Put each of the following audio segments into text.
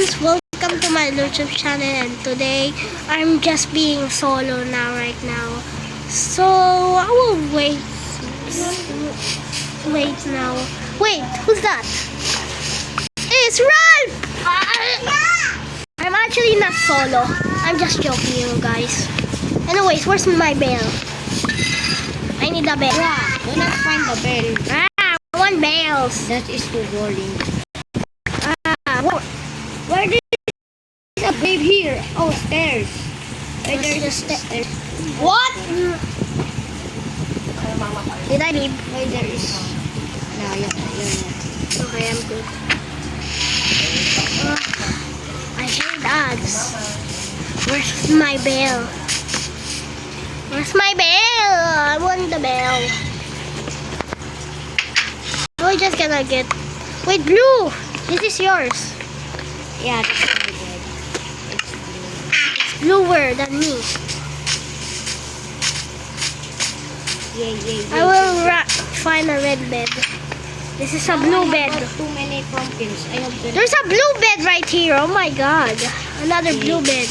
welcome to my YouTube channel, and today I'm just being solo right now. So I will wait now. Wait, who's that? It's Ralph! I'm actually not solo. I'm just joking, you guys. Anyways, where's my bell? I need a bell. Yeah, do not find the bell. I want bells. That is too boring. Where did There's a babe here. Oh, stairs. Wait, Where's there's the a stairs. what? Did I leave? Wait, there is. No, you're not. Okay, I'm good. I hate ads. Where's my bell? Where's my bell? I want the bell. We're just gonna get. Wait, blue. This is yours. Yeah, that's my bed. It's bluer than me. Yeah. I will find a red bed. This is a blue bed. I have too many pumpkins. I have to. There's a blue bed right here. Oh my god. Another blue bed.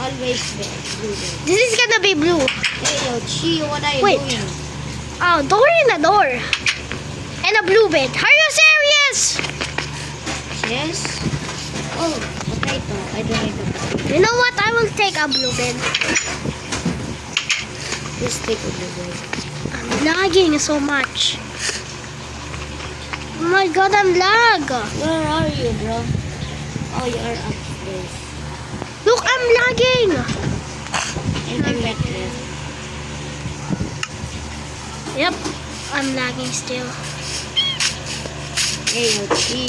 Always bed. Blue bed. This is gonna be blue. Hey, yo, Chi, what are you Wait. doing? Oh, door in the door. And a blue bed. Are you serious? Yes. Oh, potato. I don't need a potato. You know what? I will take a blue bed. Just take a blue bed. I'm lagging so much. Oh my god, I'm lag. Where are you, bro? Oh, you are upstairs. Look, I'm lagging. And I'm right there. Yep, I'm lagging still. Hey, yo, Chi.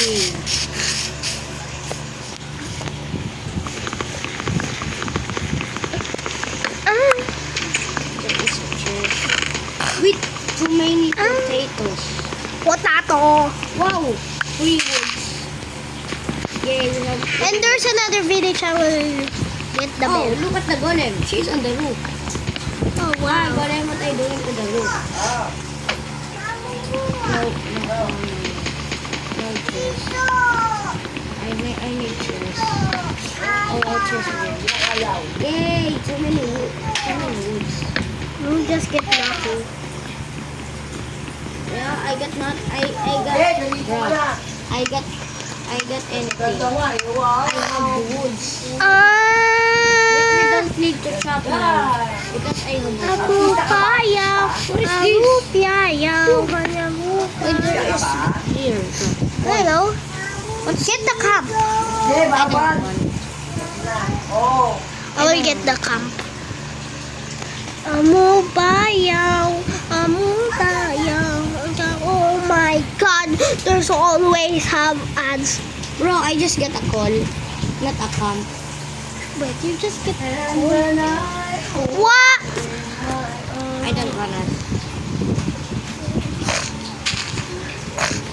There is a chest. With too many potatoes. Potato. Wow, 3 woods. Yeah, we have. And there's another village I will get the Oh, bell. look at the golem. She's on the roof. Oh Wow, wow. golem, what are you doing to the roof? No chest. I need chest. Oh, I'll chest again. Yay, too many woods. We'll just get lucky. Yeah, I got not. I got anything. I have woods. We don't need to chop now because I have Aku kaya, What is aku this? piayaw, kanyamu. Wait, there is here. Hello. Get the camp. I don't want. I will get the camp. Amu bayaw, amu tayaw. Oh my god, there's always have ads. Bro, I just get a call, not a camp. But you just get what? I don't wanna.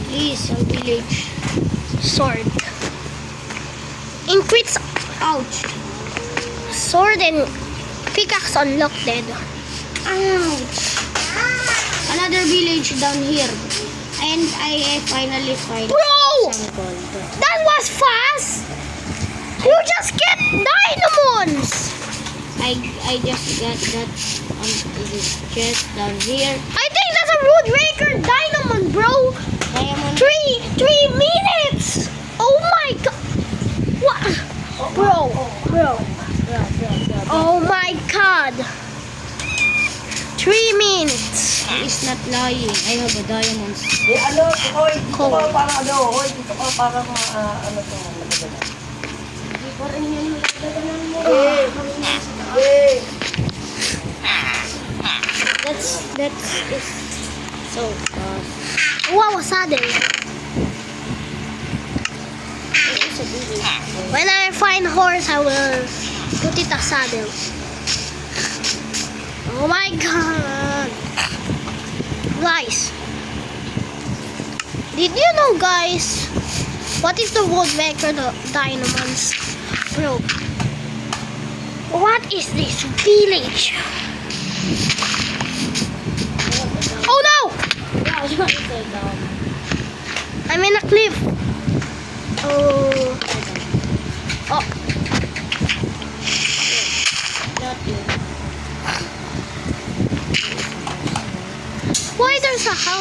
Please, some village. Sword. Increase Ouch. sword and pickaxe unlocked dead. Ouch. Another village down here. And I finally find Bro! some gold. That was fast! You just get diamonds! I just got that on this chest down here. I think that's a road breaker diamond, bro! Diamond. 3 minutes! Oh my god! What? Bro. Oh my god! 3 minutes! He is not lying. I have a diamond. Cold. That's so fast. Wow, a saddle. It's a village. When I find horse, I will put it a saddle. Oh my god! Guys, did you know, guys? What is the world record of diamonds? Bro, what is this village? Oh no! Yeah, you got it down. I'm in a cliff. Oh.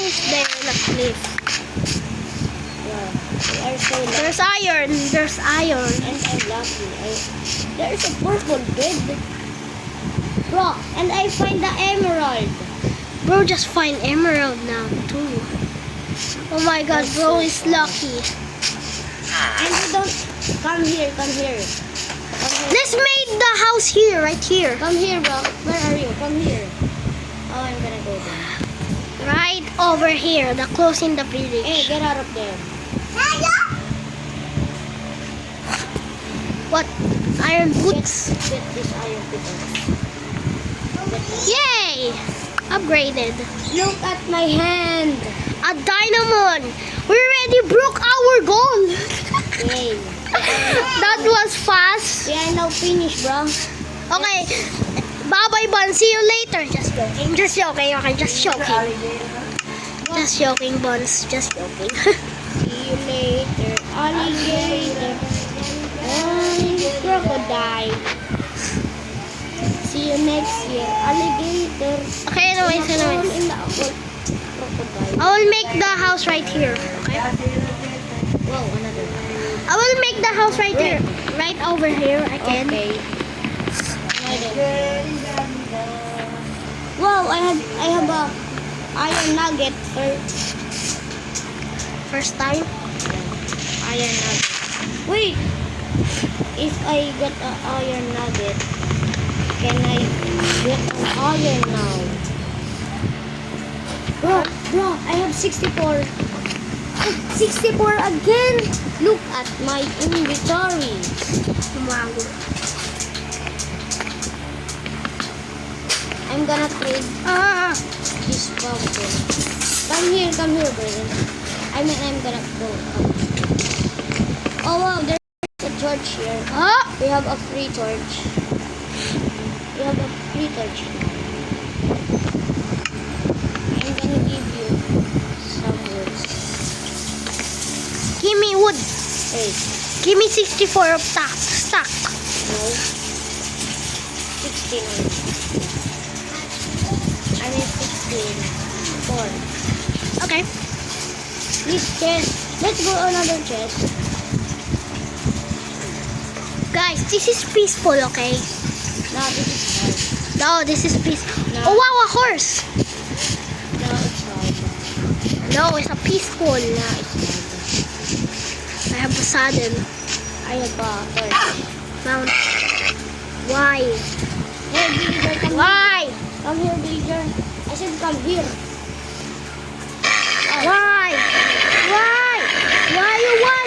house there in a cliff. Yeah. We are so lucky. There's iron. There's iron. And I'm lucky. There's a purple bed. Bro, and I find the emerald. Bro just find emerald now too. Oh my god, bro is lucky. And we don't... Come here, come here. Come here. Let's make the house here, right here. Come here, bro. Where are you? Come here. Oh, I'm gonna go there. Right over here, the close in the Hey, village. get out of there. What? Iron boots? Get this iron pickaxe. Yay! Upgraded. Look at my hand. A dynamon! We already broke our goal! Yay. That was fast. We are now finished, bro. Okay. Bye-bye, Bon. See you later. Just joking. Just joking. Okay, just joking. Just joking, Buns. Just joking. See you later, alligator. Crocodile. See you next year, alligator. Okay, anyways. In the crocodile. I will make the house right here. Okay? Wow, another one. I will make the house right here. Right over here again. Okay. Wow, I have a iron nugget First time. iron nugget. Wait, if I get an iron nugget, can I get an iron now? Bro, I have 64. 64 again. Look at my inventory. Wow. I'm gonna trade this pumpkin. Come here, brother. I'm gonna go up. Oh wow, there's a torch here. We have a free torch. We have a free torch. I'm gonna give you some wood. Give me wood. Hey, Give me 64 of stack. no. 16. I mean 16. 4. Okay. This chest. Let's go another chest. Guys, this is peaceful, okay? No, this is hard. No, this is peaceful. No. Oh wow, a horse. No, it's hard. No, it's a peaceful. No, it's hard. I have a saddle. I have a torch. Mount. Why? Hey, villager, come Why? here. Come here, villager. I said come here. Why? Why? Why you won?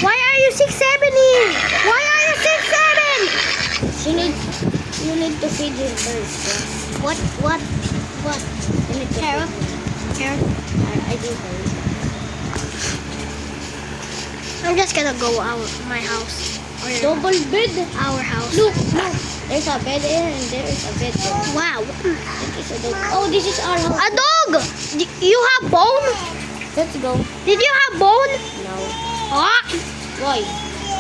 Why are you 6-7-ing? Why are you 6-7? You need to feed him first. Yeah? What? You need to Carrot? feed Carrot? him. I do first. I'm just gonna go out my house. Or Double bed. our house. Look. There's a bed here and there is a bed there. Wow. It is a dog. Oh, this is our house. A dog! You have bone? Let's go. Did you have bone? No. Ah! Why?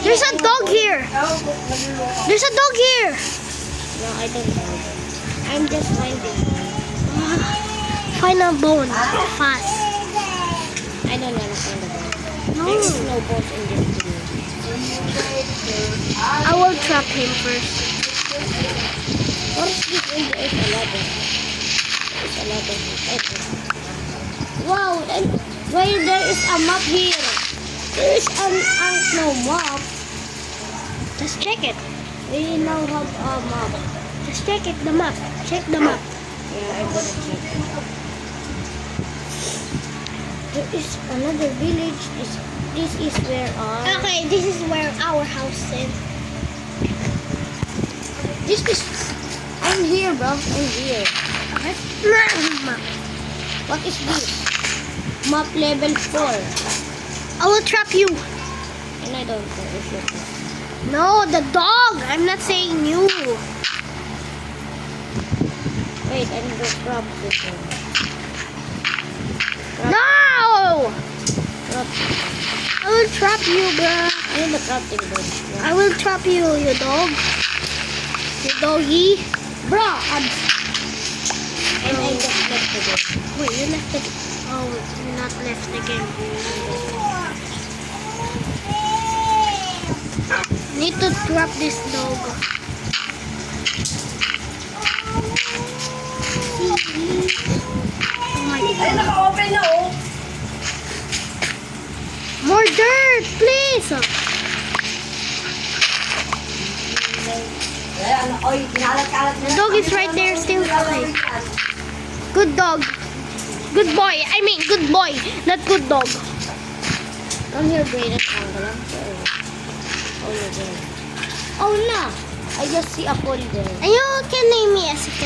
There's a dog here. There's a dog here. No, I don't know. I'm just finding. Find a bone. Fast. I don't want to find a bed. No. There is no bones in this video. I will trap him first. What is this in the 11? It's 11. Okay. Wow, and why there is a map here? There is no map. Just check it. We now have a map. Just check it, the map. Check the map. Yeah, I'm gonna check. There is another village. This is where our... Okay, this is where our house is. This is... I'm here, bro. I'm here. Okay. Map. What is this? Map level 4. I will trap you. And I don't know if you're... No, the dog. I'm not saying you. Wait, I'm going to grab this one. No! Grab. I will trap you, bruh. I need the crafting board. I will trap you, you dog. You doggy. Bro, and I just left the door. Wait, you left it. Oh, not left again. Need to drop this dog. Oh my Ay, god. naka-open na oh. More dirt, please. Wala na, oy, kinalat-kalat na. The dog is right there still. Okay. Good dog. Good boy. I mean, good boy. Not good dog. Come here, Brayden. Oh, you're there. Oh, no. I just see a pole there. And you can name me as if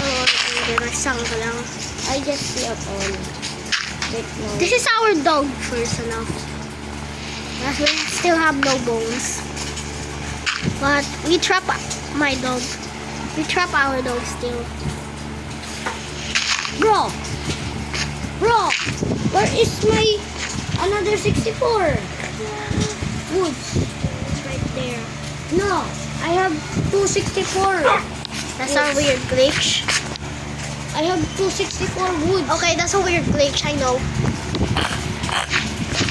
or sangka lang. I just see a pole. Wait, no. This is our dog first enough. Yes, we still have no bones. But we trap my dog. We trap our dog still. Bro! Bro! Where is my another 64? Woods. It's right there. No, I have 264. That's our weird glitch. I have 264 woods. Okay, that's a weird glitch, I know.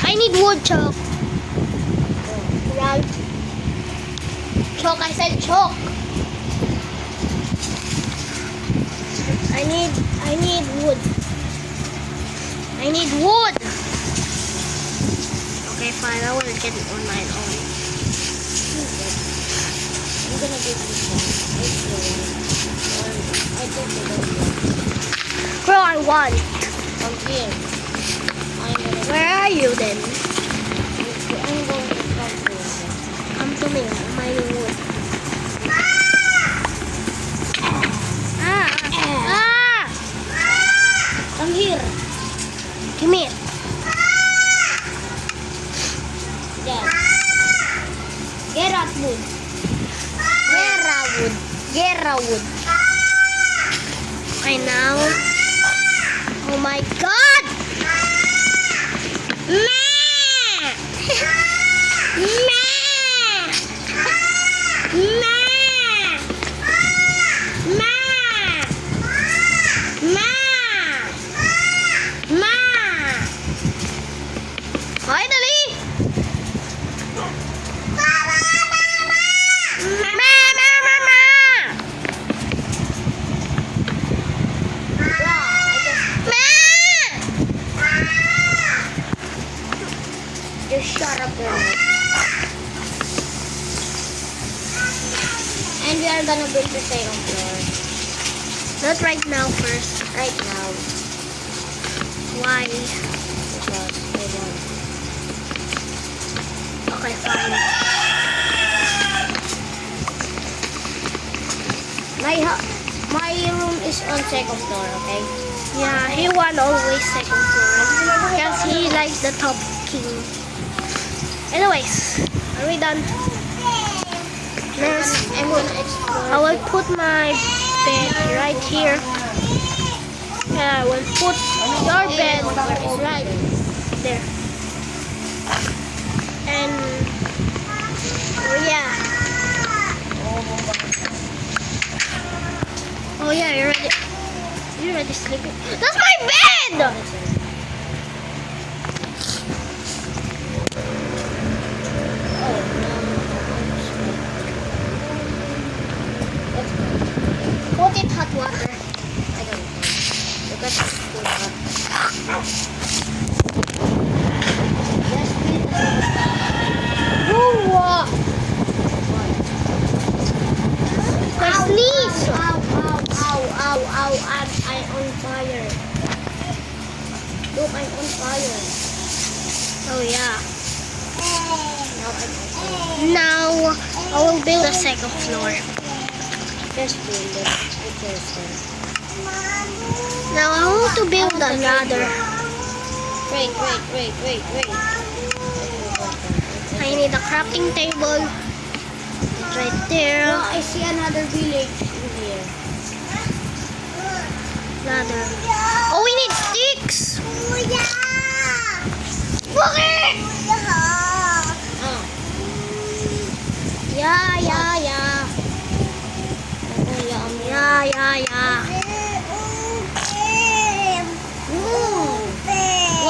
I need wood, Choke. Right. Choke, I said choke. I need wood. I need wood. Okay, fine. I will get it on my own. I'm gonna get this one. I think I don't know. Girl, I won. From here. Where are you then? I'm going to come to you. Come to me. I'm mining wood. Ah! Come here. Come here. Yeah. Get up wood. Gera wood. Gera wood. Right now. Oh my god! Meh! Meh! Meh! Meh! Meh! Meh! Finally! Just shut up there. And we are gonna build the second floor. Not right now first. Right now. Why? Because we want. Okay, fine. My room is on second floor, okay? Yeah, he won always second floor. Because he likes the top king. Anyways, are we done? Next, I'm gonna explore. I will put my bed right here. And I will put your bed right there. And oh yeah. Oh yeah, you're already sleeping. That's my bed! Put it hot water. I don't know. Because it's too hot. Just build the Whoa! My sneeze! Ow, ow, ow, ow, ow, I'm on fire. Look, I'm on fire. Oh yeah. Now I'm on fire. Now I will build a second floor. Just build it. I just Now I want to build another. Wait. I need a crafting table. It's right there. No, I see another village in here. Ladder. Oh, we need sticks. Bakit? Ah, Yeah. oh, yum. Yeah. What?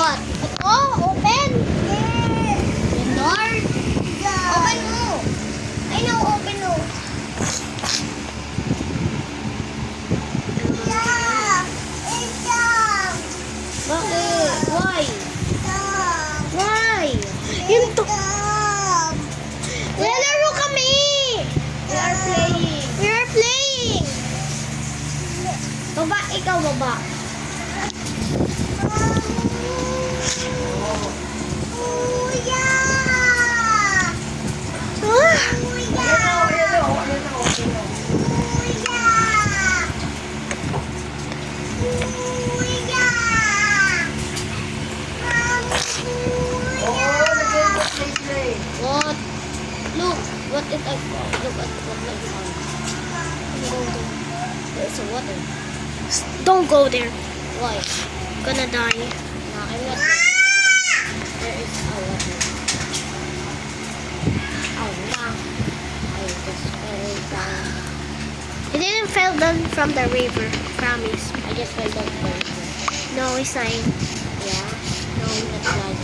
ikaw baba. What? Look, what did I found? Look at what I found. There's a water. Don't go there. Why? Gonna die. No, I'm not. There is a water. Oh, no. I just fell down. He didn't fell down from the river. Promise. I just fell down the river. No, he's lying. Yeah? No, I'm not lying.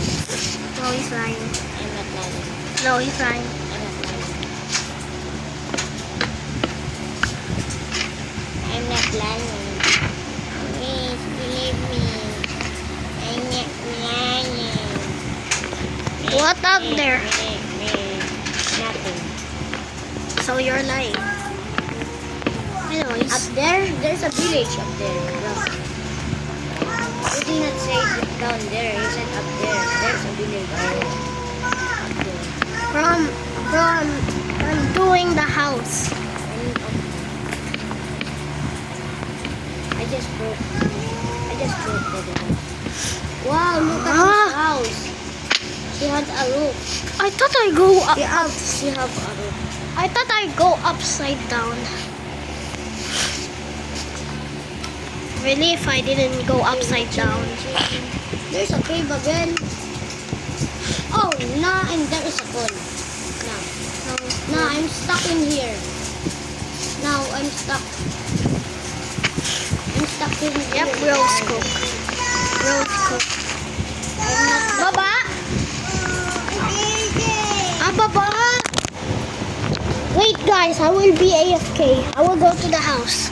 No, he's lying. I'm not lying. No, he's lying. I'm not lying. I'm not lying. Please believe me. I'm not lying. What up there? Nothing. So you're lying. Anyways. Up there, there's a village up there. Bro. You did not say down there. You said up there. There's a village. Up there. I'm doing the house. And I just broke the door. Wow, look at this house. She had a roof. I thought I go up. She have a roof. I thought I go upside down. Really, if I didn't go upside down. There's a cave again. Oh, nah, and there is a pond. Nah, I'm stuck in here. Now I'm stuck. I'm stuck in here. Yep, rose cook. Rose cook. I'm not. Baba! Baba! Wait guys, I will be AFK. I will go to the house.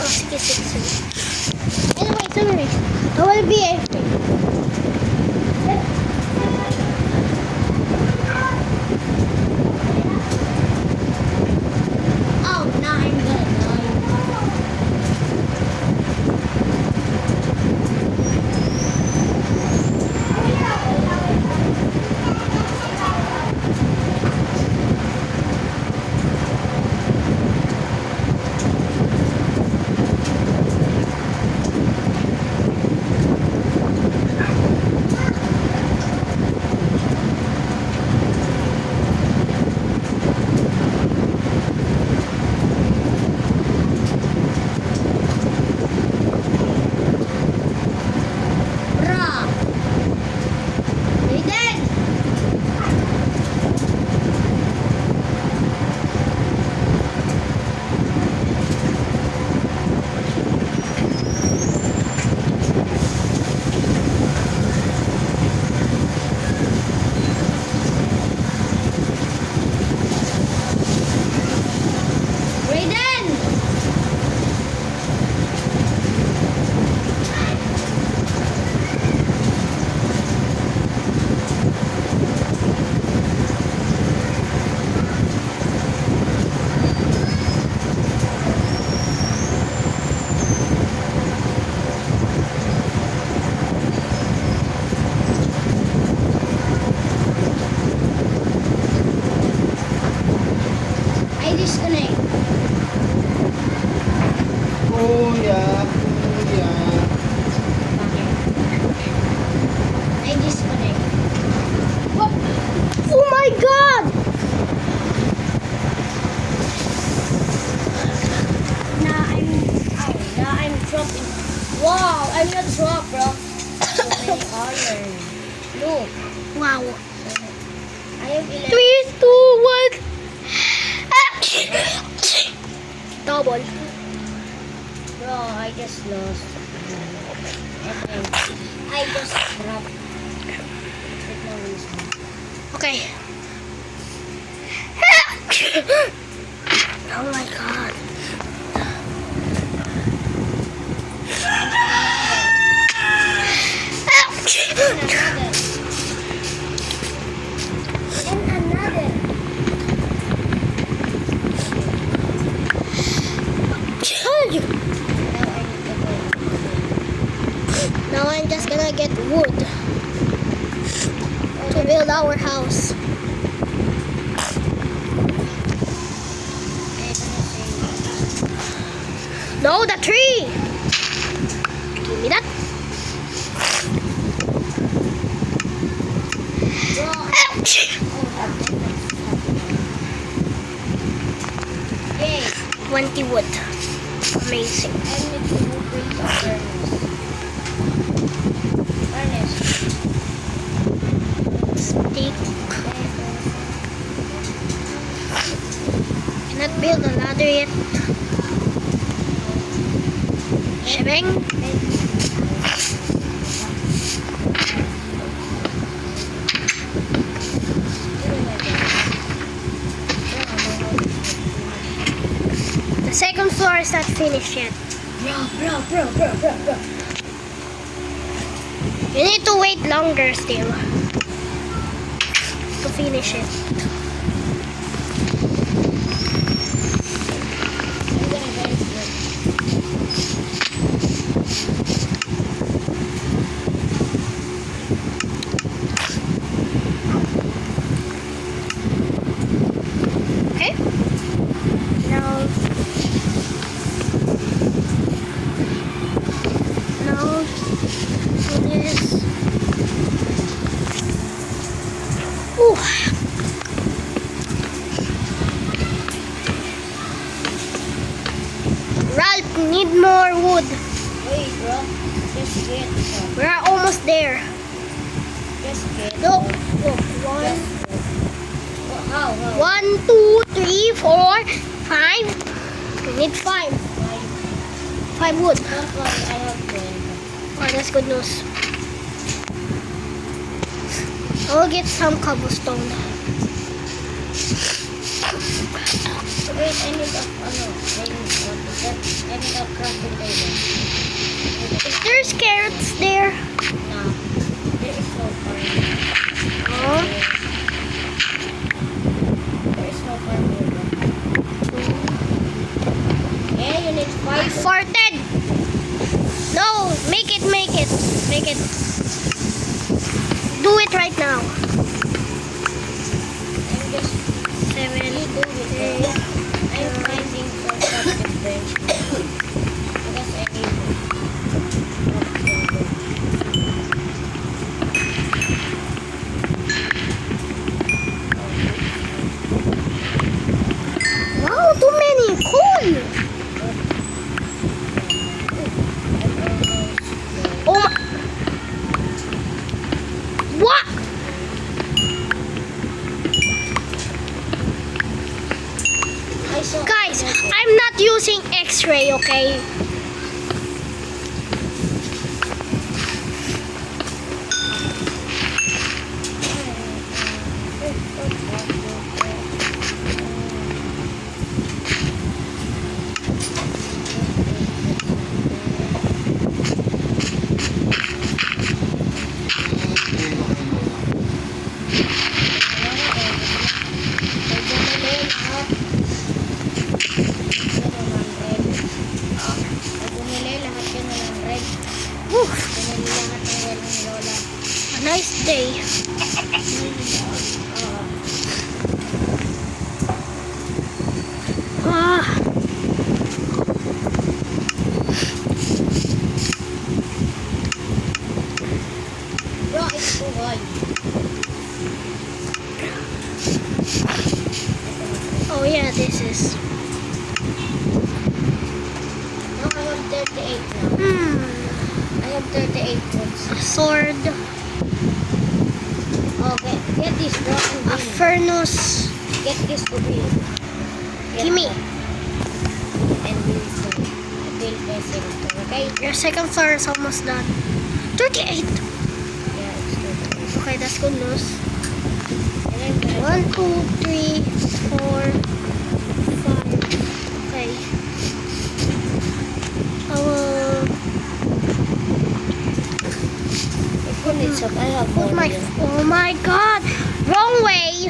Oh, sige. Anyways, I will be AFK. Oh, now I'm gonna die. Bruh. Aiden! Raiden! I disconnect. Kuya. I disconnect. Oh my god! Now I'm dropping. Wow, I'm not drop, bro. So many iron. Look, Wow. I have 11. 3, 2, 1. Double. Bro, I just lost. And I just dropped. With no reason. Okay. Oh my god. And another. wood to build our house. No, the tree! Give me that. Ouch! Yay! 20 wood. Amazing. I need to open the furnace. Stick. Cannot build a ladder yet. Shebang. The second floor is not finished yet. Bro. You need to wait longer still to finish it. I'm gonna get it. Okay? Now do this. Ooh. Ralph, need more wood. Wait, bro. Just get some. We're almost there. Just get Look, some. look. One, How? 1, 2, 3, 4, 5. We need 5. 5 wood. Don't worry, I have 20. Oh, that's good news. I'll get some cobblestone. Wait, I need a, I need a crafting table. Is there carrots there? No, there is no farm. Oh, There is no farm here. Yeah, you need I 5. farted. No, make it. Do it right now. I'm just 7, really doing it. 8. I'm finding some crafting bench. Because I need Wow, too many. Cool. Oh my. What? I saw Guys, I'm not using X-ray, okay? Whew, a nice day. Ah, Bro, it's too high. oh yeah, this is. No, I have 38 now. I have 38 points. A sword, Okay, get this, bro, and a green. furnace. Get this to green. Get Gimme. that. And build some. Build basic, okay? Your second floor is almost done. 38. Yeah, it's good. Okay, that's good news. And I'm gonna 1, 2, 3, 4, 5. Okay. I will it's up. I have put more my. here. Oh my god! Wrong way!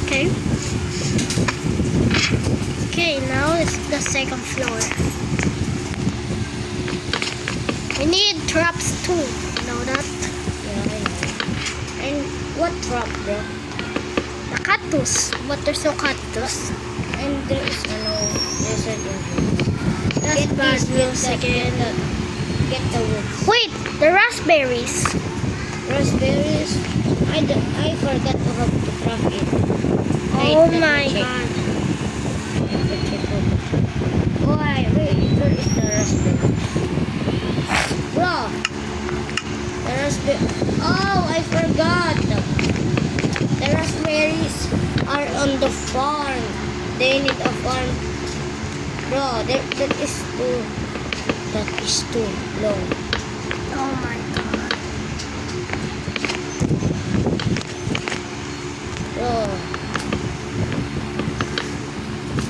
Okay. is the second floor. We need traps too. Know that? Yeah, I know. And what trap, bro? The cactus, but there's no cactus. And there is no desert in here. That's bad news again. Get the woods. Wait, the raspberries. Raspberries. I forgot to have to craft it. Oh Let me my check. god. Let me check it. Why? Wait, where is the raspberry? Bro! The raspberry. Oh, I forgot. The raspberries are on the farm. They need a farm. Bro, that is too low. Oh my god. Bro.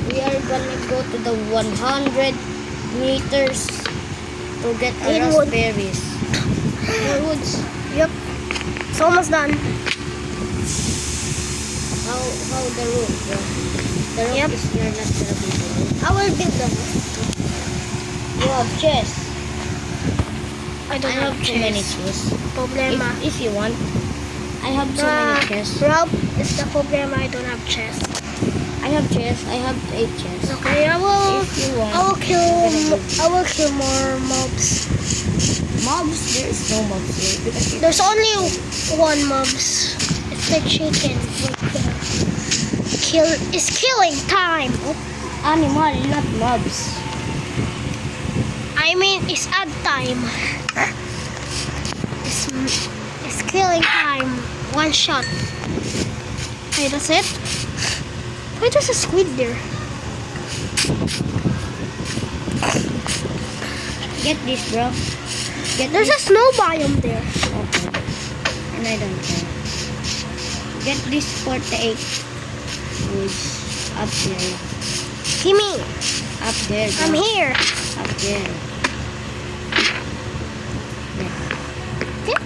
We are gonna go to the 100 meters to get our In wood. raspberries. More woods. Yep. It's almost done. How the roof, bro? The roof Yep. is you're not gonna be there. I will build them. You have chest. I I don't have have too many chests. chests. Problema. If you want, I have so many chests. Rob, it's the problema. I don't have chests. I have chests. I have 8 chests. Okay, I will. If you want, I will kill. I'm gonna give you. I will kill more mobs. Mobs, there is no mobs here because There's only one mobs. It's the chicken. Kill. It's killing time. animal, not mobs. I mean, it's ad time. It's killing time. One shot. Okay, that's it. Why there's a squid there? Get this, bro. Get There's a this. snow biome there. Okay. And I don't care. Get this 48 woods up there. Gimme. Up there, bro. I'm here. Up there. Yeah.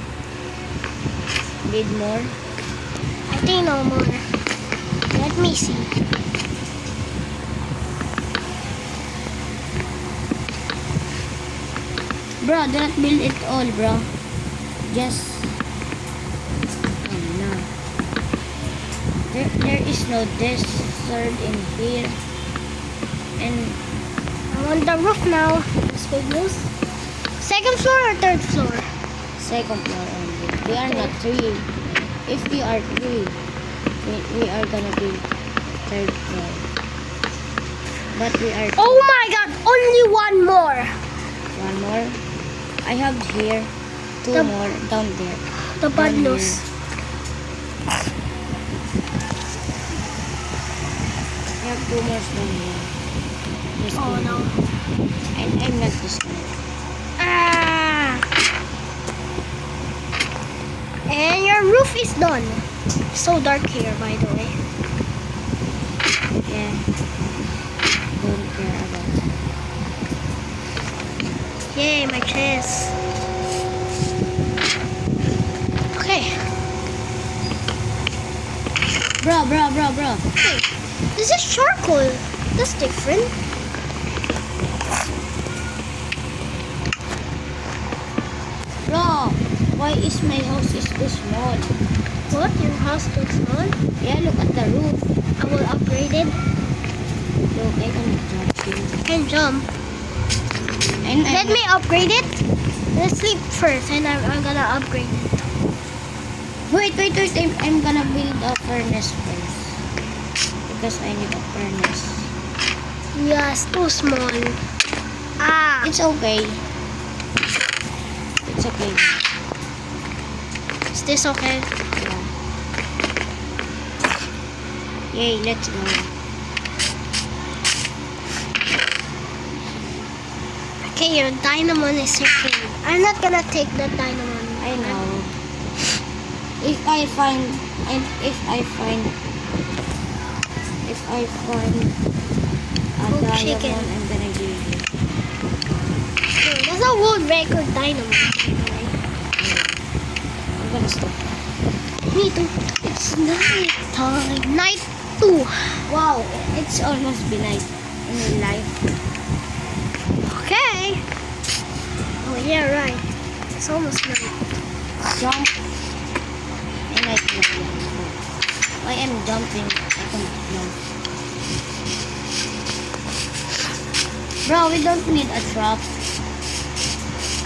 Need more? I think no more. Let me see. Bro, do not build it all, bro. Just... Oh, no. There is no desert in here. And I'm on the roof now. That's good news. Second floor or third floor? second floor only. We are not 3. If we are 3, we are gonna be third floor. But we are Oh my god, only one more. one more. I have here 2 The- more down there. The bad One news. I have 2 more down here. Just Oh two no. more. And I'm not this one. Ah! And your roof is done. So dark here, by the way. Yeah. Don't care about that. Yay, my chest. Okay. Bro. Hey, this is charcoal. That's different. Bro, why is my house is too small? What? Your house looks small? Yeah, look at the roof. I will upgrade it. Look, I can jump here. Can jump. And Let me upgrade it. Let's sleep first, and I'm gonna upgrade it. Wait. I'm gonna build a furnace first. Because I need a furnace. Yes, too small. Ah, It's okay. It's okay. is this okay? Yeah. Yay, let's go. Okay, your dynamon is secured. I'm not gonna take the dynamon. I know. If I find a Oh, diamond, chicken. I'm gonna give you. Okay, that's a world record dynamon. I'm gonna stop. Me too. It's night time. Night 2. Wow, it's almost been night. in real life. Okay. Oh yeah, right. It's almost night. Jump. And I can jump. I am jumping. I can jump. Bro, we don't need a trap.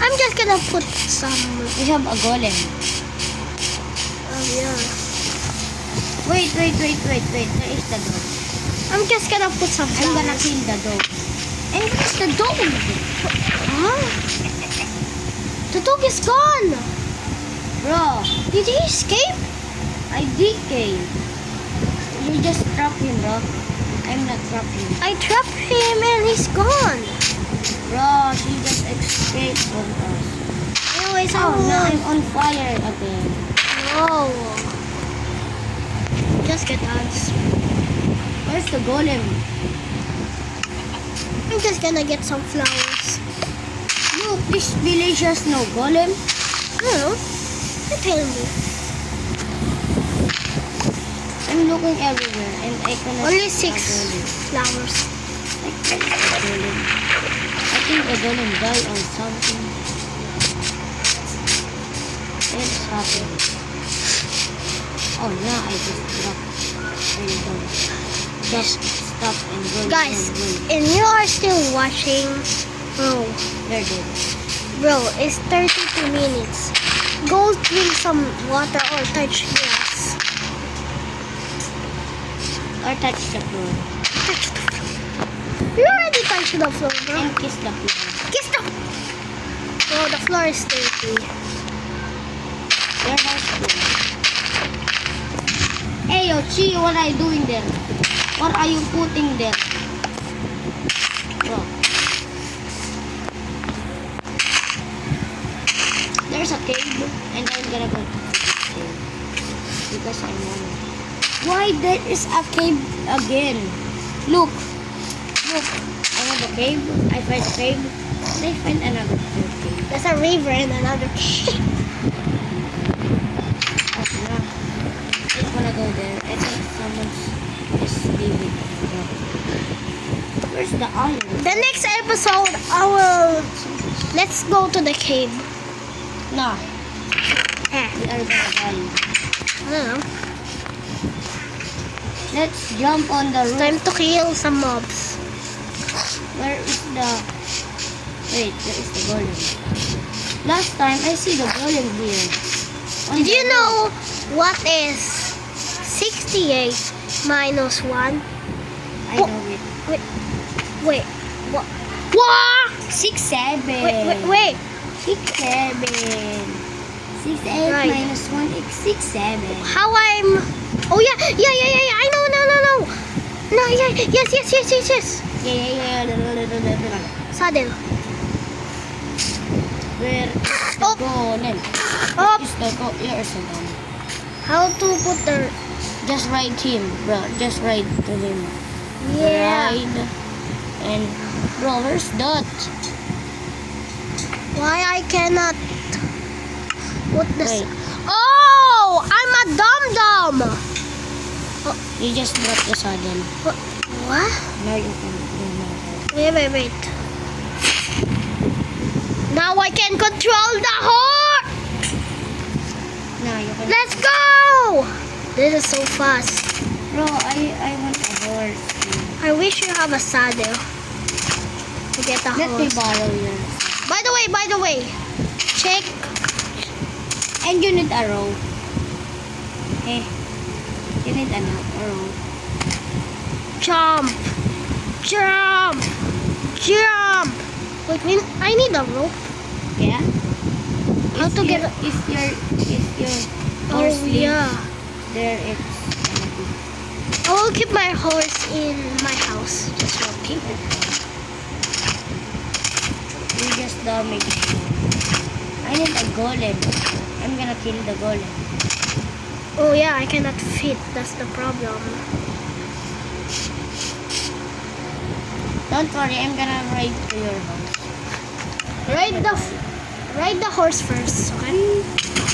I'm just gonna put some. We have a golem. Oh yeah. Wait. There is the dog. I'm just gonna put some I'm gonna flowers. kill the dog. And where's the dog? Huh? The dog is gone. Bro, Did he escape? I did kill. You just trap him, bro. I'm not trapping. I trapped him and he's gone. Bro, she just escaped from us. Anyways, Oh, I'm now I'm on fire again. Whoa. Just get us. Where's the golem? I'm just gonna get some flowers. Look, this village has no golem. I don't know. You tell me. I'm looking everywhere and I cannot Only see 6 a golem. flowers. Like, where's the golem? I think the golem died or something. What's happening? Oh, now I just dropped. Really don't. Just stop and go. Guys, go. and you are still watching, bro. They're dead. Bro, it's 32 minutes. Go drink some water or touch grass. Or touch the floor. Touch the floor. You already touched the floor, bro. And kiss the floor. Kiss the. Bro, the floor is dirty. Your house floor. Hey, yo, Chi, what are you doing there? What are you putting there? Bro. There's a cave, and I'm gonna go to this cave. Because I want it. Why there is a cave again? Look. Look. I have a cave. I find a cave. And I find another cave. There's a river and another cave. Oh, no. I don't wanna go there. I think someone's just leaving. Where's the iron? The next episode, I will. Let's go to the cave. Nah, Eh, we are gonna die. I don't know. Let's jump on the roof. Time to kill some mobs. Where is the... Wait, there is the golem. Last time, I see the golem here. On Did the you roof. know what is 68 minus 1? I Oh. know it. Wait, what? What? 6, 7. Wait. 6, 7. 6, 8 Right. minus 1 is 6, 7. How I'm... Oh yeah. I know. No, yeah. Yes. Yeah. Saddle. Where is the Oh. golem? Up. Is the golem? Here's the golem. How to put the... Just ride him, bro. Just ride to him. Yeah. Ride. And, bro, where's that? Why I cannot put this... Wait. Oh! I'm a dum-dum! You just dropped the saddle. What? Now you can do more. Wait. Now I can control the horse! Now you can. Let's go! This is so fast. Bro, I want a horse. I wish you have a saddle to get a Let me horse. borrow yours. By the way, check. And you need a rope. Hey, you need a rope. Jump! Wait, I need a rope. Yeah. How to get? If your Oh horse leaves yeah. there, it's gonna be. I will keep my horse in my house. Just walking. You just damage it. I need a golem. I'm gonna kill the golem. Oh yeah, I cannot fit. That's the problem. Don't worry, I'm gonna ride to your house. Ride the horse first, okay?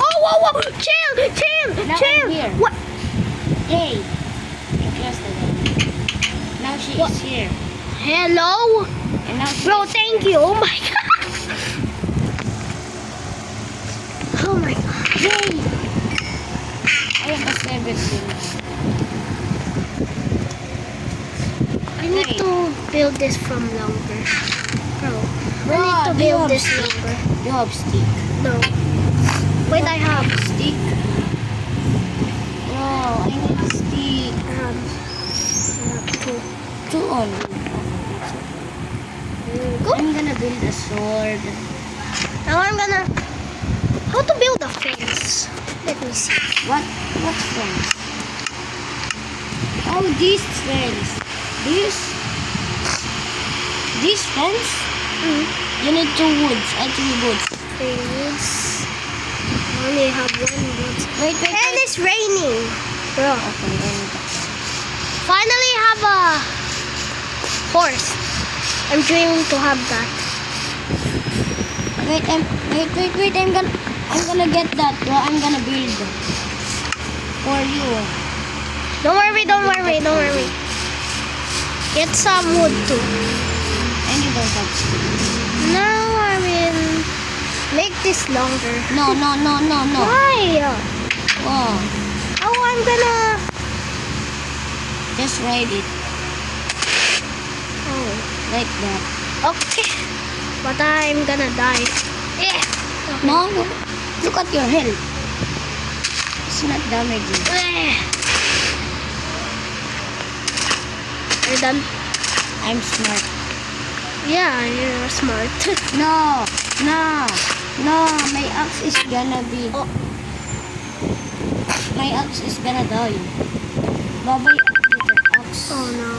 Oh, whoa! Chill! Now I'm here. What? Hey! I closed the door. Now she What? is here. Hello? And now, Bro, thank you. Oh my god. Oh my god. yay! I have a 17. I need to build this from longer. Bro, Bro, I need to do you build have this stick? longer. You have stick. No. Wait, I have. Stick? Bro, I need stick. I have two. 2 only. Go. I'm gonna build a sword. Now I'm gonna... How to build a fence? Let me see. What fence? Oh, this fence. This fence? You need 2 woods and 3 woods. Okay, woods. I only have 1 wood. Wait. And it's raining. Bro. Okay, and Finally have a horse. I'm dreaming to have that. wait. I'm gonna get that. Bro, I'm gonna build for you. Don't worry. Get some wood too. And you don't have stick. Now I will make this longer. No. Why? Wow. Oh, I'm gonna... Just ride it Oh, like that. okay. But I'm gonna die. Yeah. No. Look at your health. It's not damaging. You're done? I'm smart. Yeah, you're smart. No. My axe is gonna be. Oh. My axe is gonna die. Bye-bye, little axe. Oh no.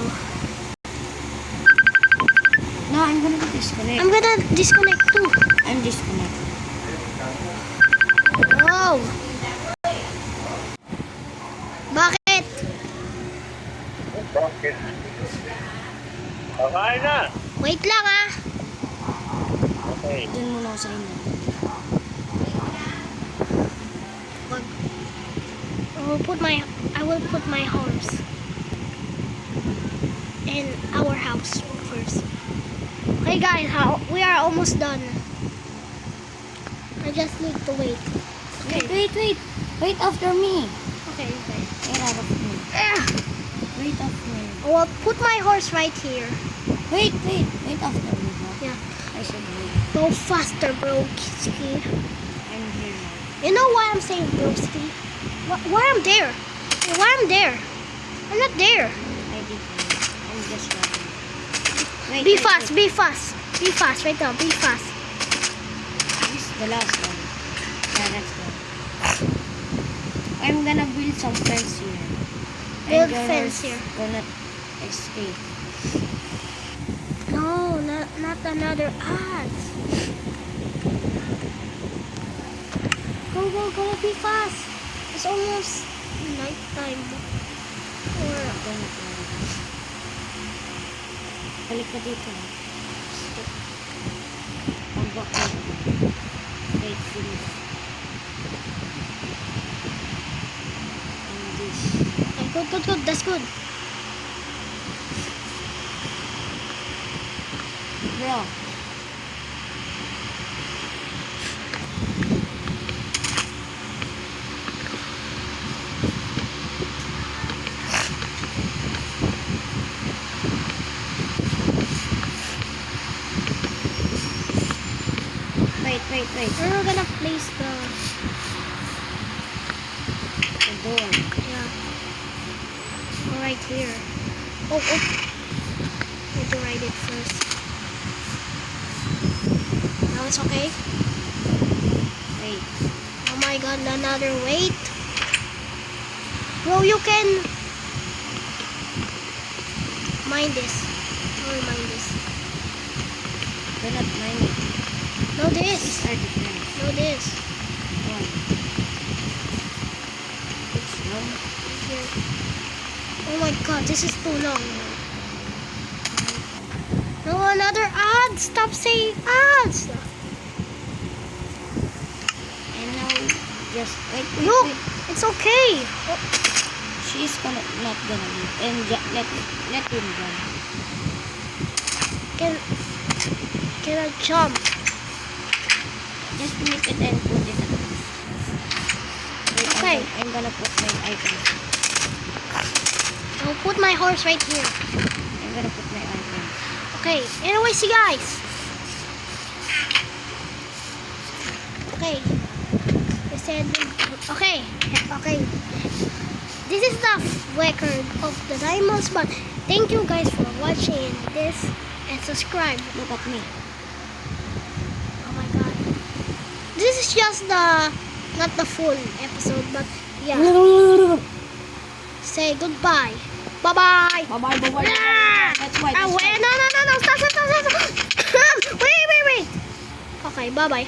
No, I'm gonna disconnect. I'm gonna disconnect too. I'm disconnected. Oh. Bakit? Bakit? Kakain na. Wait lang ah. Okay. Diyan muna ako sa inyo. Wag. I will put my horse in our house first. Okay guys, we are almost done. I just need to wait. Okay. Wait after me. Okay. Wait out of me. Ah, Wait after me. I will put my horse right here. Wait after me. Bro. Yeah. I said wait. Go faster, bro. Ski. I'm here now. You know why I'm saying broski? Why I'm there? Why I'm there? I'm not there. I did. I'm just running. Wait, Be wait, fast, wait. be fast. Be fast right now, be fast. This is the last one. Yeah, that's good. I'm gonna build some fence here. Build your fence horse here. Gonna escape. No, not another ads. Go, be fast. It's almost nighttime. Or, Balik ka dito. Ang bakit. Wait, sino ba? And this. okay, good, that's good. Bro. Wait. Where are we gonna place the door. yeah? Oh, right here. Oh. Need to write it first. Now it's okay. Wait. Oh my god, another wait. Bro, you can mind this. I will mind this. Do not mind it. No this. Start it now. No this. One. It's long. Here. Oh my god, this is too long. No, another ad. Stop saying ads. And now, just wait. Look, it's okay. She's not gonna leave. And let him run. Can I jump? Just make it and put it. Wait, Okay. I'm gonna put my items. I'll put my horse right here. I'm gonna put my items. Okay, anyways, you guys. Okay. I said, okay. This is the record of the diamonds, but thank you guys for watching this and subscribe. Look at me. Oh my god. This is just the, not the full episode, but yeah. Say goodbye. Bye-bye. Bye-bye, bye-bye. Ah! That's why. Ah, wait, no, stop. Wait. Okay, bye-bye.